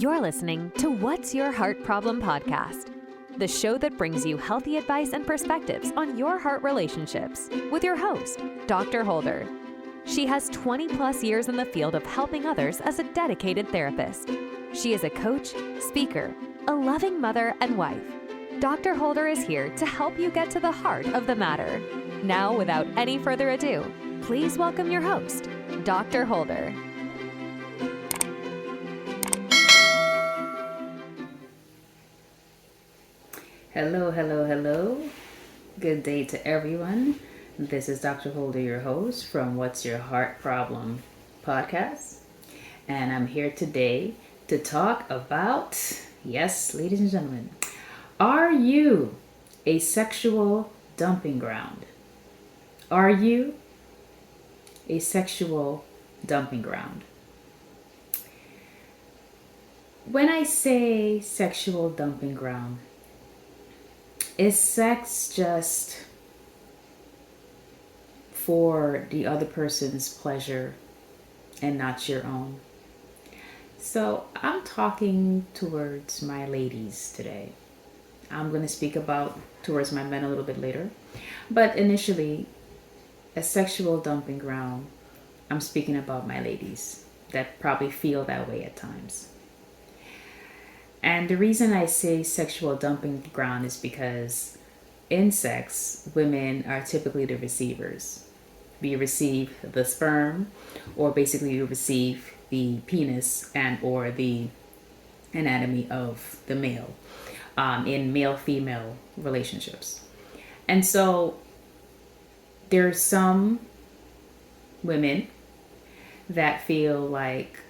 You're listening to What's Your Heart Problem podcast, the show that brings you healthy advice and perspectives on your heart relationships with your host, Dr. Holder. She has 20 plus years in the field of helping others as a dedicated therapist. She is a coach, speaker, a loving mother, and wife. Dr. Holder is here to help you get to the heart of the matter. Now, without any further ado, please welcome your host, Dr. Holder. Hello. Good day to everyone. This is Dr. Holder, your host from What's Your Heart Problem podcast. And I'm here today to talk about, yes, ladies and gentlemen, are you a sexual dumping ground? Are you a sexual dumping ground? When I say sexual dumping ground, is sex just for the other person's pleasure and not your own? So I'm talking towards my ladies today. I'm going to speak about towards my men a little bit later. But initially, a sexual dumping ground, I'm speaking about my ladies that probably feel that way at times. And the reason I say sexual dumping ground is because in sex, women are typically the receivers. We receive the sperm, or basically you receive the penis and or the anatomy of the male in male-female relationships. And so there's some women that feel like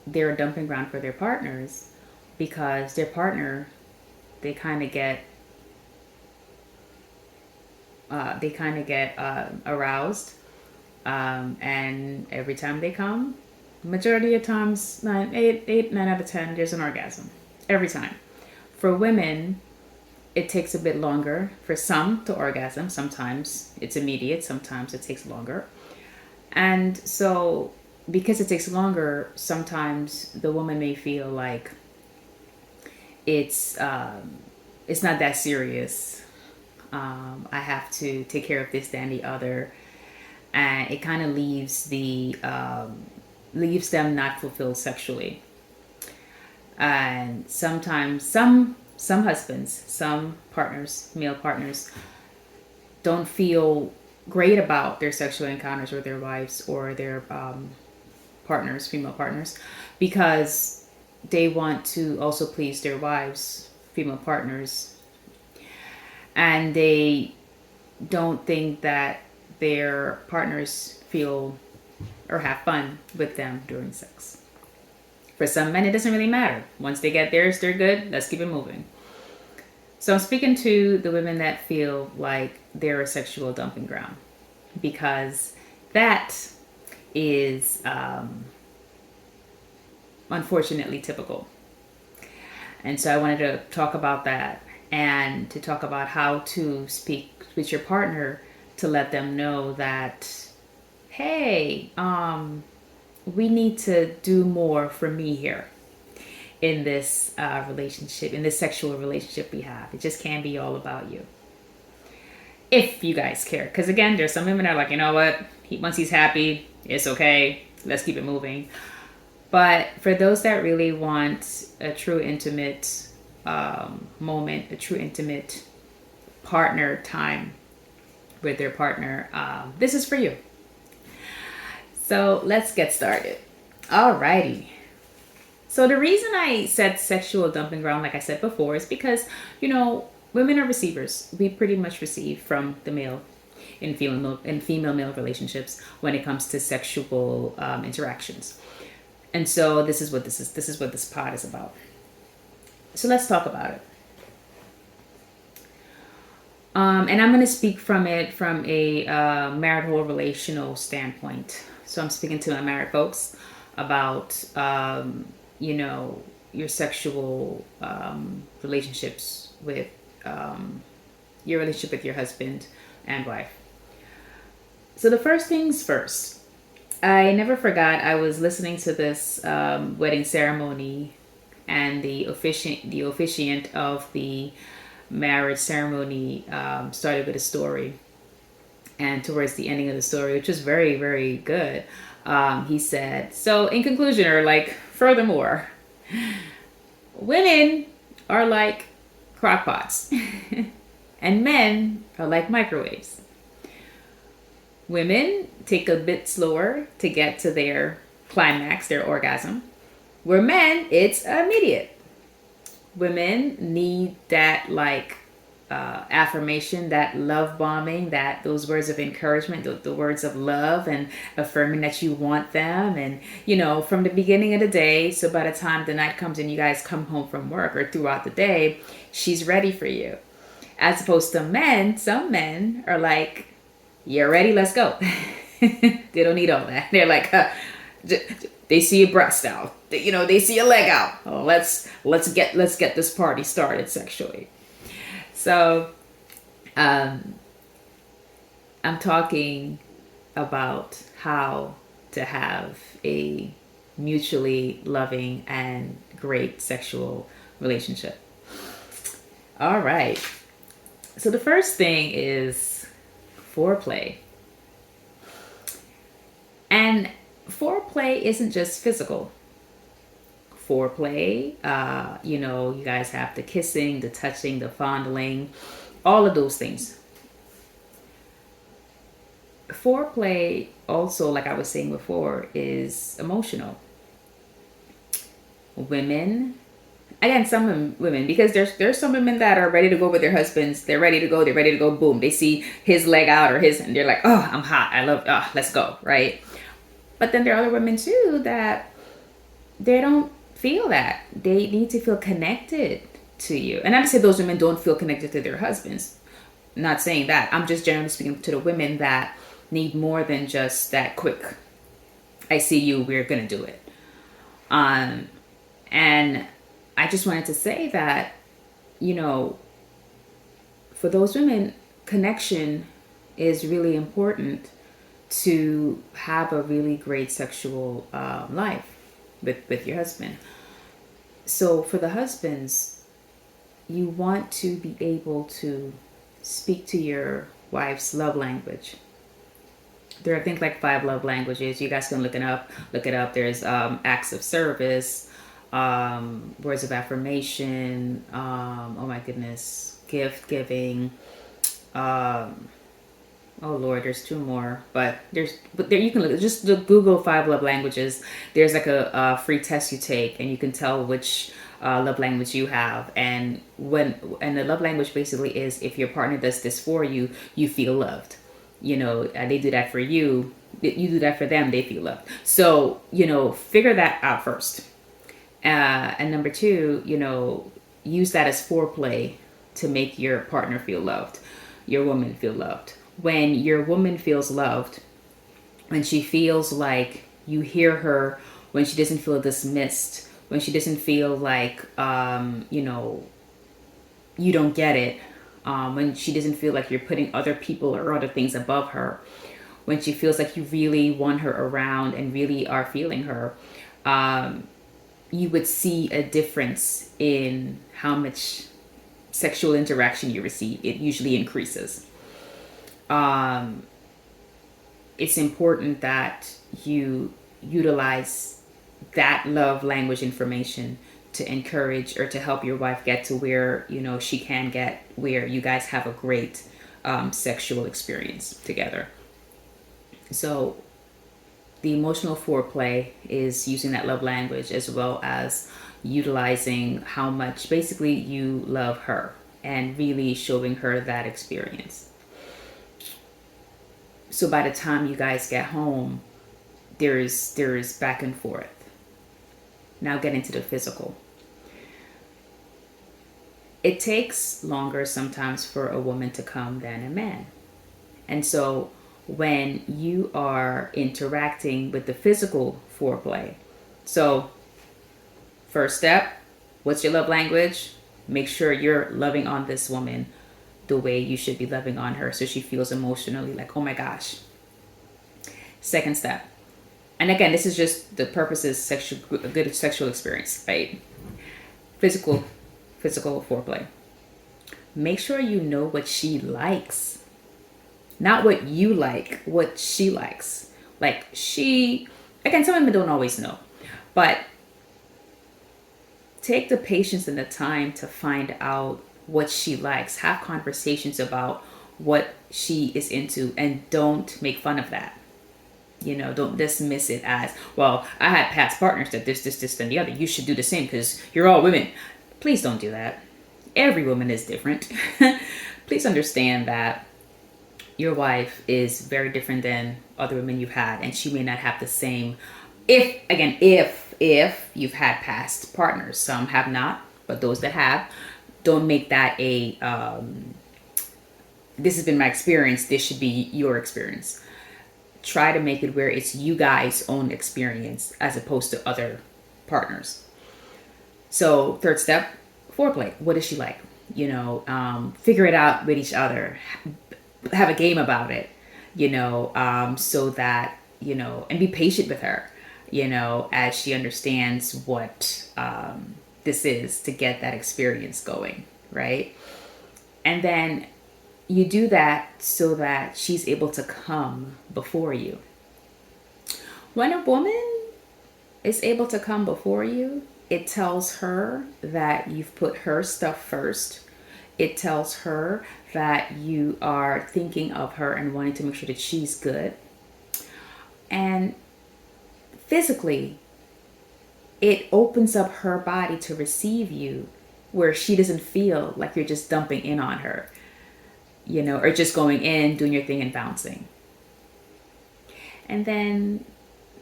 they're a dumping ground for their partners because their partner, they kind of get aroused, and every time they come, majority of times, 9 out of 10, there's an orgasm every time. For women, it takes a bit longer for some to orgasm. Sometimes it's immediate, sometimes it takes longer. And so because it takes longer, sometimes the woman may feel like it's not that serious. I have to take care of this, that, and the other, and it kind of leaves them not fulfilled sexually. And sometimes some husbands, some partners, male partners, don't feel great about their sexual encounters with their wives or their partners, female partners, because they want to also please their wives, female partners, and they don't think that their partners feel or have fun with them during sex. For some men, it doesn't really matter. Once they get theirs, they're good. Let's keep it moving. So I'm speaking to the women that feel like they're a sexual dumping ground, because that is unfortunately typical. And so I wanted to talk about that and to talk about how to speak with your partner to let them know that, hey, we need to do more for me here in this relationship, in this sexual relationship we have. It just can't be all about you. If you guys care. Because again, there's some women that are like, you know what? Once he's happy, it's okay. Let's keep it moving. But for those that really want a true intimate moment, a true intimate partner time with their partner, this is for you. So let's get started. Alrighty. So the reason I said sexual dumping ground, like I said before, is because, women are receivers. We pretty much receive from the male in female-male relationships when it comes to sexual interactions. And so this is what this pod is about. So let's talk about it. And I'm going to speak from a marital relational standpoint. So I'm speaking to my married folks about, your sexual relationships with your relationship with your husband and wife. So the first things first. I never forgot, I was listening to this wedding ceremony and the officiant of the marriage ceremony started with a story. And towards the ending of the story, which was very, very good, he said, so in conclusion, or like furthermore, women are like crock pots and men are like microwaves. Women take a bit slower to get to their climax, their orgasm, where men, it's immediate. Women need that like affirmation, that love bombing, that those words of encouragement, the words of love, and affirming that you want them, and from the beginning of the day. So by the time the night comes and you guys come home from work or throughout the day, she's ready for you. As opposed to men, some men are like, "You're ready, let's go." They don't need all that. They're like, they see your breast out, they see your leg out. Oh, let's get this party started sexually. So, I'm talking about how to have a mutually loving and great sexual relationship. All right. So the first thing is foreplay. And foreplay isn't just physical. Foreplay, you guys have the kissing, the touching, the fondling, all of those things. Foreplay also, like I was saying before, is emotional. Women, again, some women, because there's some women that are ready to go with their husbands. They're ready to go, boom. They see his leg out or his, and they're like, oh, I'm hot. I love, let's go, right? But then there are other women too that they don't feel that. They need to feel connected to you. And I'm not saying those women don't feel connected to their husbands. I'm not saying that. I'm just generally speaking to the women that need more than just that quick, I see you, we're going to do it. And I just wanted to say that, for those women, connection is really important to have a really great sexual life with your husband. So for the husbands, you want to be able to speak to your wife's love language. There are, I think, like 5 love languages. You guys can look it up. There's acts of service, words of affirmation, oh my goodness, gift giving, oh Lord, there's 2 more, but there you can look, just Google 5 love languages. There's like a free test you take, and you can tell which love language you have, and the love language basically is, if your partner does this for you, you feel loved. And they do that for you, you do that for them, they feel loved. So figure that out first, and number 2, use that as foreplay to make your partner feel loved, your woman feel loved. When your woman feels loved, when she feels like you hear her, when she doesn't feel dismissed, when she doesn't feel like, you don't get it, when she doesn't feel like you're putting other people or other things above her, when she feels like you really want her around and really are feeling her, you would see a difference in how much sexual interaction you receive. It usually increases. It's important that you utilize that love language information to encourage or to help your wife get to where she can get, where you guys have a great sexual experience together. So the emotional foreplay is using that love language, as well as utilizing how much basically you love her and really showing her that experience. So by the time you guys get home, there is back and forth. Now get into the physical. It takes longer sometimes for a woman to come than a man. And so when you are interacting with the physical foreplay, so first step, what's your love language? Make sure you're loving on this woman the way you should be loving on her, so she feels emotionally like, oh my gosh. Second step, and again, this is just the purpose is a good sexual experience, right? physical foreplay. Make sure you know what she likes. Not what you like, what she likes. Like again, some women don't always know, but take the patience and the time to find out what she likes. Have conversations about what she is into, and don't make fun of that. Don't dismiss it as, well, I had past partners that this, and the other. You should do the same because you're all women. Please don't do that. Every woman is different. Please understand that your wife is very different than other women you've had, and she may not have the same. If you've had past partners, some have not, but those that have, don't make that a this has been my experience, this should be your experience. Try to make it where it's you guys' own experience as opposed to other partners. So third step, foreplay. What does she like? Figure it out with each other. Have a game about it, so that, and be patient with her, as she understands what this is, to get that experience going, right? And then you do that so that she's able to come before you. When a woman is able to come before you, it tells her that you've put her stuff first. It tells her that you are thinking of her and wanting to make sure that she's good. And physically, it opens up her body to receive you, where she doesn't feel like you're just dumping in on her, or just going in, doing your thing and bouncing. And then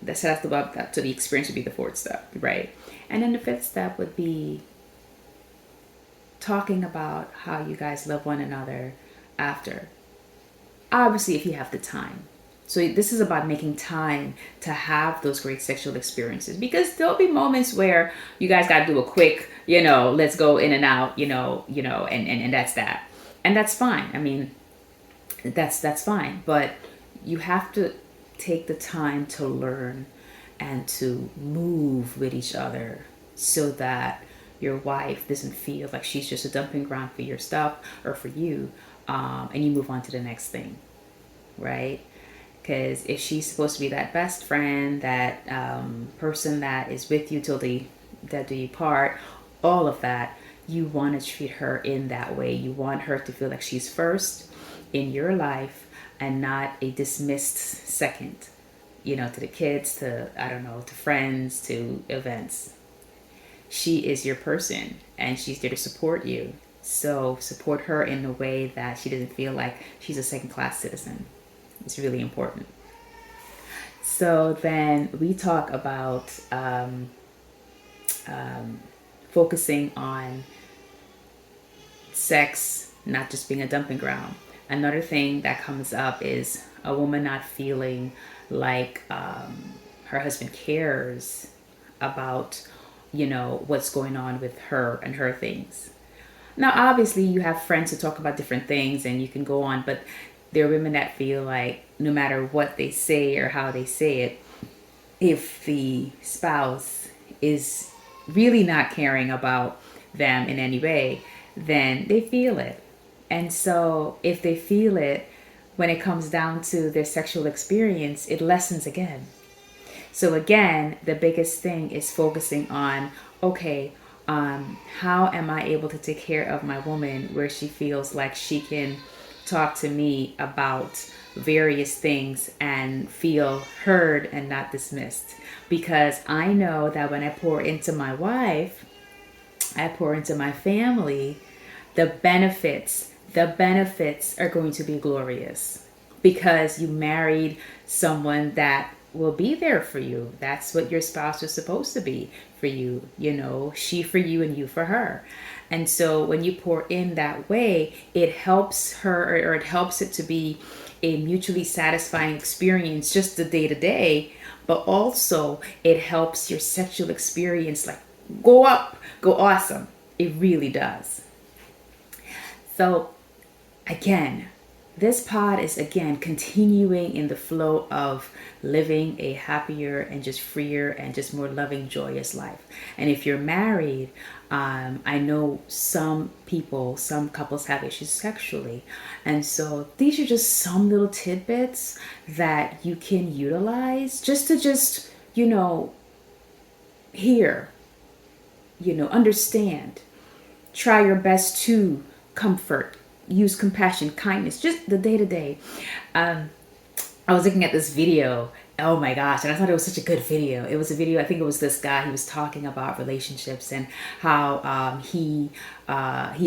that's to the experience would be the fourth step, right? And then the fifth step would be talking about how you guys love one another after. Obviously, if you have the time. So this is about making time to have those great sexual experiences, because there'll be moments where you guys got to do a quick, let's go in and out, and that's that. And that's fine. I mean, that's fine. But you have to take the time to learn and to move with each other so that your wife doesn't feel like she's just a dumping ground for your stuff or for you, and you move on to the next thing, right? Because if she's supposed to be that best friend, that person that is with you till the day you part, all of that, you want to treat her in that way. You want her to feel like she's first in your life and not a dismissed second, to the kids, to friends, to events. She is your person and she's there to support you. So support her in a way that she doesn't feel like she's a second-class citizen. It's really important. So then we talk about focusing on sex not just being a dumping ground. Another thing that comes up is a woman not feeling like her husband cares about, what's going on with her and her things. Now, obviously, you have friends who talk about different things and you can go on, but there are women that feel like no matter what they say or how they say it, if the spouse is really not caring about them in any way, then they feel it. And so if they feel it, when it comes down to their sexual experience, it lessens again. So again, the biggest thing is focusing on, okay, how am I able to take care of my woman where she feels like she can talk to me about various things and feel heard and not dismissed? Because I know that when I pour into my wife, I pour into my family, the benefits are going to be glorious, because you married someone that will be there for you. That's what your spouse is supposed to be for you, she for you and you for her. And so when you pour in that way, it helps her, or it helps it to be a mutually satisfying experience, just the day to day, but also it helps your sexual experience like go up, go awesome. It really does. So again, This pod is again continuing in the flow of living a happier and just freer and just more loving, joyous life. And if you're married, I know some people, some couples have issues sexually. And so these are just some little tidbits that you can utilize just to hear, understand, try your best to comfort, use compassion, kindness, just the day to day. I was looking at this video. Oh my gosh, and I thought it was such a good video. It was a video, I think it was this guy, he was talking about relationships and how he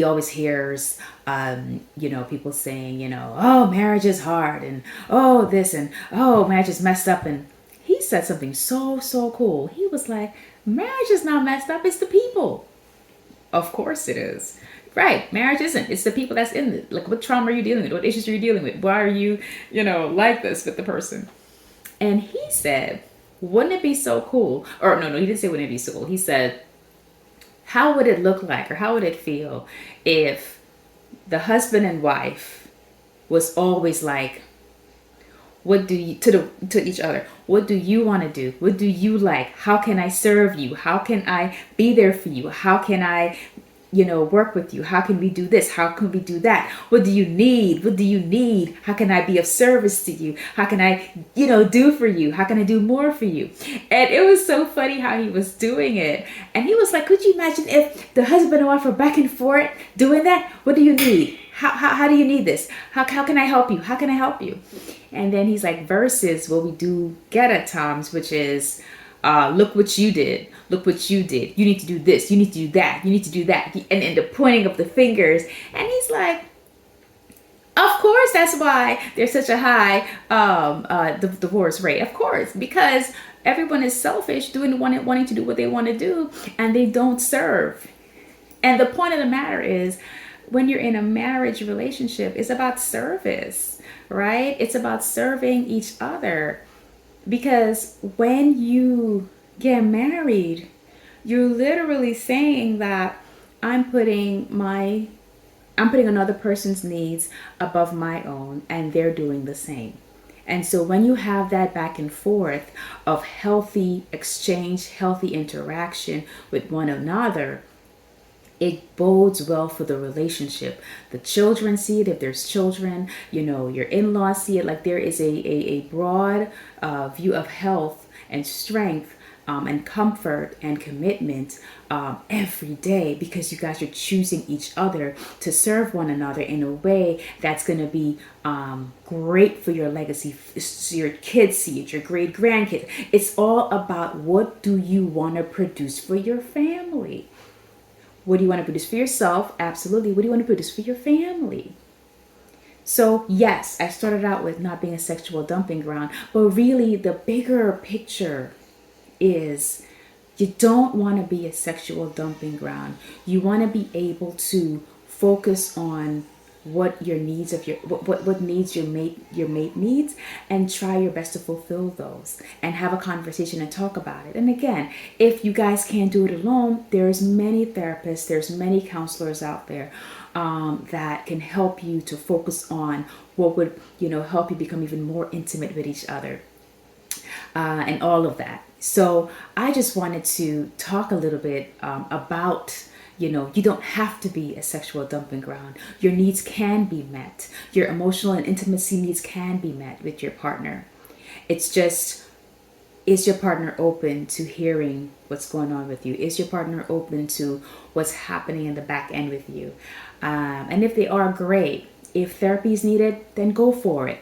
always hears people saying, oh, marriage is hard, and oh, this, and oh, marriage is messed up. And he said something so cool. He was like, marriage is not messed up, it's the people. Of course it is. Right. Marriage isn't. It's the people that's in it. Like, what trauma are you dealing with? What issues are you dealing with? Why are you, like this with the person? And he said, wouldn't it be so cool? Or no, he didn't say wouldn't it be so cool. He said, how would it look like, or how would it feel if the husband and wife was always like, what do you, to each other, what do you want to do? What do you like? How can I serve you? How can I be there for you? How can I work with you? How can we do this? How can we do that? What do you need? What do you need? How can I be of service to you? How can I, do for you? How can I do more for you? And it was so funny how he was doing it. And he was like, could you imagine if the husband and wife were back and forth doing that? What do you need? How do you need this? How can I help you? How can I help you? And then he's like, versus what we do get at times, which is, look what you did. Look what you did. You need to do this. You need to do that. You need to do that. And the pointing of the fingers. And he's like, of course, that's why there's such a high divorce rate. Of course, because everyone is selfish, wanting to do what they want to do, and they don't serve. And the point of the matter is, when you're in a marriage relationship, it's about service, right? It's about serving each other. Because when you get married, you're literally saying that I'm putting another person's needs above my own, and they're doing the same. And so when you have that back and forth of healthy exchange, healthy interaction with one another, it bodes well for the relationship. The children see it, if there's children, your in-laws see it. Like, there is a broad view of health and strength and comfort and commitment every day, because you guys are choosing each other to serve one another in a way that's going to be great for your legacy. Your kids see it, your great grandkids. It's all about, what do you want to produce for your family? What do you want to produce for yourself? Absolutely. What do you want to produce for your family? So yes, I started out with not being a sexual dumping ground, but really the bigger picture is, you don't want to be a sexual dumping ground. You want to be able to focus on what your needs of what needs your mate needs, and try your best to fulfill those, and have a conversation and talk about it. And again, if you guys can't do it alone, there's many therapists, there's many counselors out there that can help you to focus on what would help you become even more intimate with each other, and all of that. So I just wanted to talk a little bit about, you don't have to be a sexual dumping ground. Your needs can be met. Your emotional and intimacy needs can be met with your partner. It's just, is your partner open to hearing what's going on with you? Is your partner open to what's happening in the back end with you? And if they are, great. If therapy is needed, then go for it,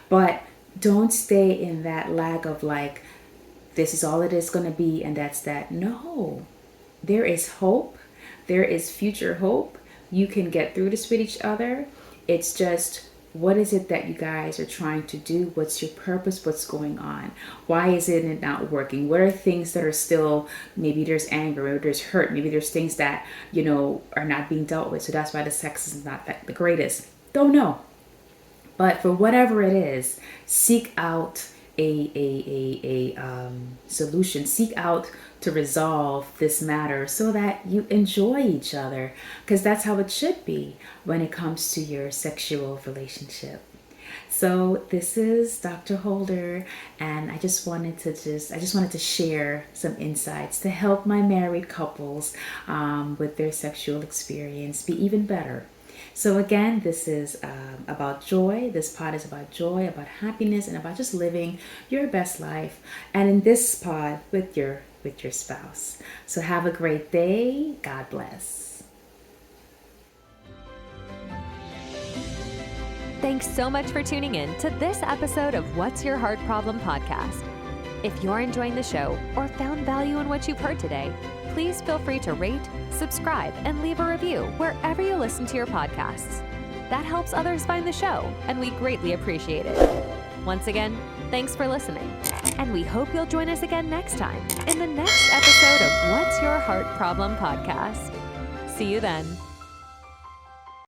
But don't stay in that lag of like, this is all it is going to be, and that's that. No. There is hope. There is future hope. You can get through this with each other. It's just, what is it that you guys are trying to do? What's your purpose? What's going on? Why is it not working? What are things that are still, maybe there's anger, maybe there's hurt, maybe there's things that, are not being dealt with. So that's why the sex is not the greatest. Don't know. But for whatever it is, seek out a solution. Seek out to resolve this matter so that you enjoy each other, because that's how it should be when it comes to your sexual relationship. So this is Dr. Holder, and I just wanted to share some insights to help my married couples with their sexual experience be even better. So again, this is about joy. This pod is about joy, about happiness, and about just living your best life. And in this pod, with your spouse. So have a great day. God bless. Thanks so much for tuning in to this episode of What's Your Heart Problem podcast. If you're enjoying the show or found value in what you've heard today, please feel free to rate, subscribe, and leave a review wherever you listen to your podcasts. That helps others find the show, and we greatly appreciate it. Once again, thanks for listening, and we hope you'll join us again next time in the next episode of What's Your Heart Problem podcast. See you then.